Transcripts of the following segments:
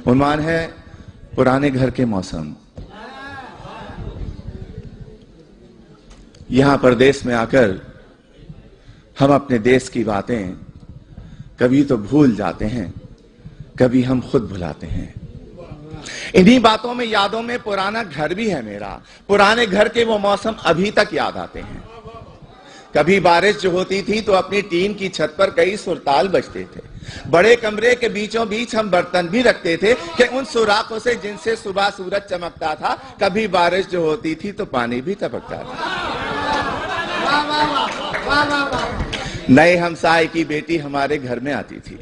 عنوان ہے पुराने घर के मौसम। यहां परदेश में आकर हम अपने देश की बातें कभी तो भूल जाते हैं, कभी हम खुद भुलाते हैं। इन्हीं बातों में, यादों में पुराना घर भी है मेरा। पुराने घर के वो मौसम अभी तक याद आते हैं। कभी बारिश जो होती थी तो अपनी टीन की छत पर कई सुरताल बजते थे। बड़े कमरे के बीचों बीच हम बर्तन भी रखते थे कि उन सुराखों से जिनसे सुबह सूरज चमकता था। कभी बारिश जो होती थी तो पानी भी टपकता था। नए हमसाए की बेटी हमारे घर में आती थी।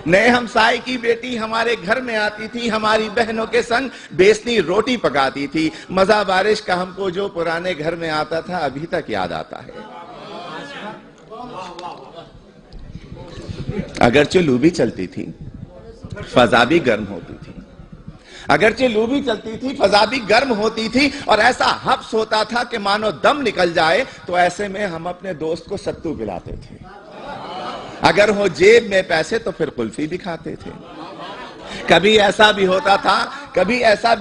नए हमसाए की बेटी हमारे घर में आती थी, हमारी बहनों के संग बेसनी रोटी पकाती थी। मजा बारिश का हमको जो पुराने घर में आता था अभी तक याद आता है। अगरचे लू भी चलती थी, फजा भी गर्म होती थी। अगरचे लू भी चलती थी, फजा भी गर्म होती थी और ऐसा हब्स होता था कि मानो दम निकल जाए। तो ऐसे में हम अपने दोस्त को सत्तू पिलाते थे। अगर हो जेब में पैसे तो फिर कुल्फी भी खाते थे। कभी ऐसा भी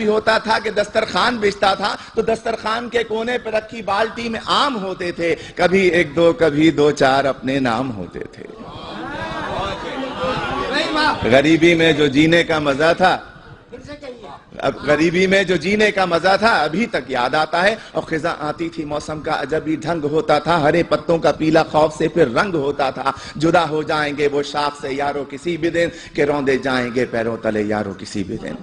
होता था कि दस्तरखान बिछता था तो दस्तरखान के कोने पर रखी बाल्टी में आम होते थे। कभी एक दो, कभी दो चार अपने नाम होते थे। गरीबी में जो जीने का मजा था, गरीबी में जो जीने का मजा था अभी तक याद आता है। और खिजा आती थी, मौसम का अजबी ढंग होता था। हरे पत्तों का पीला खौफ से फिर रंग होता था। जुदा हो जाएंगे वो शाख से यारो किसी भी दिन, के रौंदे जाएंगे पैरों तले यारो किसी भी दिन।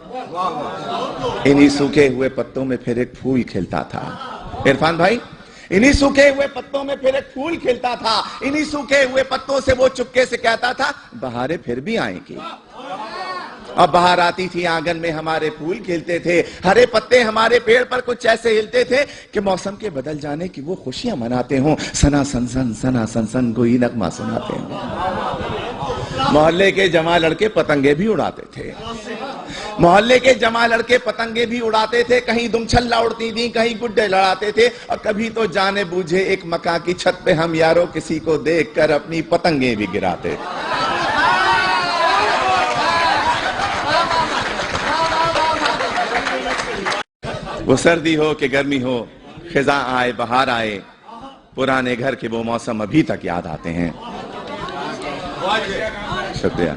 इन्हीं सूखे हुए पत्तों में फिर एक फूल खिलता था। इरफान भाई, इन्हीं सूखे हुए पत्तों में फिर एक फूल खिलता था। इन्हीं सूखे हुए पत्तों से वो चुपके से कहता था बहारें फिर भी आएंगी। अब बाहर आती थी, आंगन में हमारे फूल खिलते थे। हरे पत्ते हमारे पेड़ पर कुछ ऐसे हिलते थे कि मौसम के बदल जाने की वो खुशियां मनाते हों। सना सनसन कोई नगमा सुनाते हों। मोहल्ले के जमा लड़के पतंगे भी उड़ाते थे। मोहल्ले के जमा लड़के पतंगे भी उड़ाते थे। कहीं दुमछल्ला उड़ती थी, कहीं गुड्डे लड़ाते थे। और कभी तो जाने बूझे एक मकान की छत पे हम यारों किसी को देखकर अपनी पतंगे भी गिराते थे। वो सर्दी हो कि गर्मी हो, खिजा आए बहार आए, पुराने घर के वो मौसम अभी तक याद आते हैं। शुक्रिया।